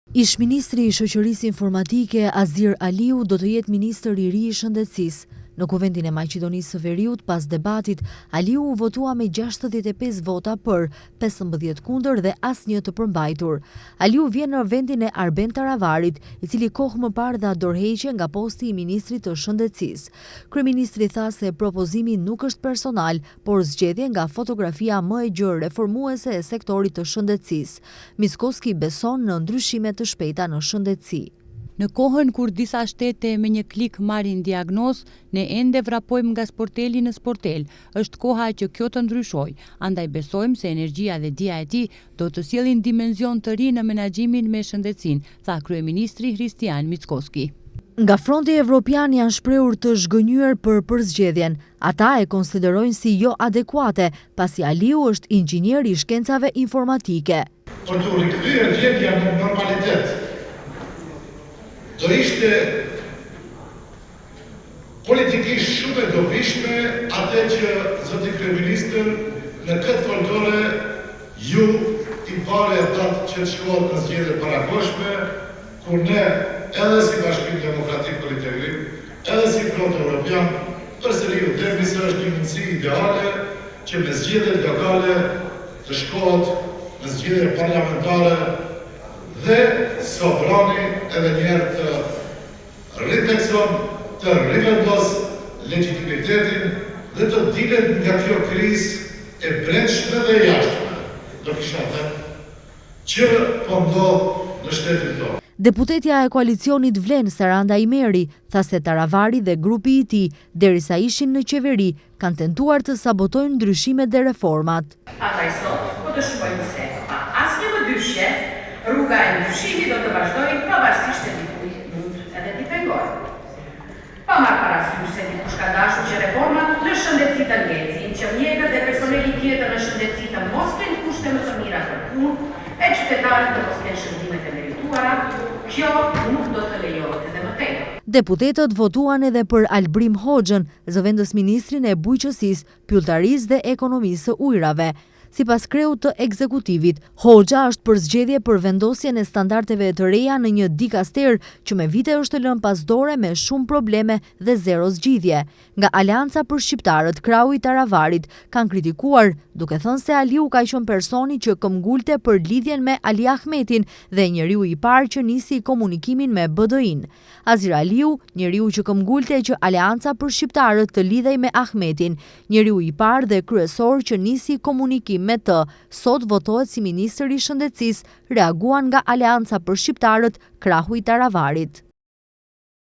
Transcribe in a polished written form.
Ish-ministri i Shoqërisë Informatike Azir Aliu do të jetë ministër i ri i shëndetësisë. Në Kuvendin e Maqedonisë së Veriut, pas debatit, Aliu u votua me 65 vota për, 15 kundër dhe asnjë të përmbajtur. Aliu vjen në vendin e Arben Taravarit, i cili kohë më parë dha dorëheqje nga posti i ministrit të shëndetësisë. Kryeministri tha se propozimi nuk është personal, por zgjedhje nga fotografia më e gjerë reformuese e sektorit të shëndetësisë. Mickoski beson në ndryshime të shpejta në shëndetësi. Në kohën kur disa shtete me një klik marrin diagnozë, ne ende vrapojmë nga sporteli në sportel. Është koha që kjo të ndryshojë, andaj besojmë se energjia dhe dija e tij do të sjellin dimension të ri në menaxhimin me shëndetësinë, tha kryeministri Hristijan Mickoski. Nga fronti evropian janë shprehur të zhgënjur për përzgjedhjen. Ata e konsiderojnë si jo adekuate, pasi Aliu është inxhinier i shkencave informatike. Për të rikthyer gjendjen në normalitet, do ishte politikisht shumë e dobishme atë që zoti kryeministër në këtë folklore ju i pare datë që të shkohet në zgjedhje parakoshme, kur ne edhe si Bashkim Demokratik për Integrim, edhe si Front Evropian, përsëri u themi se është një mundësi ideale që me zgjedhjet lokale të shkohet në zgjedhje parlamentare dhe sovrani edhe njerë të riflekson, të rivendos legitimitetin dhe të dilet nga kjo krizë e brendshme dhe jashtme, do kisha thënë, që po ndodh në shtetin tonë. Deputetja e koalicionit Vlen Saranda Imeri tha se Taravari dhe grupi i tij, derisa ishin në qeveri, kanë tentuar të sabotojnë ndryshimet dhe reformat. Ata i sot po të shkojnë se pa asnjë më dyshje, rruga e ndryshimit do të vazhdojë pavarësisht se dikujt mund edhe t'i pengojë. Pa marrë parasysh se dikush ka dashur që reformat në shëndetësi të ngecin, që mjekët dhe personeli tjetër në shëndetësi të mos kenë kushte më të mira për punë, e qytetarët të mos kenë shërbimet e merituara, kjo nuk do të lejohet edhe më tej. Deputetët votuan edhe për Albrim Hoxhën, zëvendës ministrin e bujqësisë, pylltarisë dhe ekonomisë së ujrave. Sipas kreut të ekzekutivit, Hoxha është për zgjedhje për vendosjen e standardeve të reja në një dikaster që me vite është lënë pas dore me shumë probleme dhe zero zgjidhje. Nga Aleanca për Shqiptarët, krau i Taravarit, kanë kritikuar, duke thënë se Aliu ka qenë personi që këmbgulte për lidhjen me Ali Ahmetin dhe njeriu i parë që nisi komunikimin me BDI-n. Azir Aliu, njeriu që këmbgulte që Aleanca për Shqiptarët të lidhej me Ahmetin, njeriu i parë dhe kryesor që nisi komunikim me të, sot votohet si ministër i shëndetësisë, reaguan nga Aleanca për Shqiptarët, krahu i Taravarit.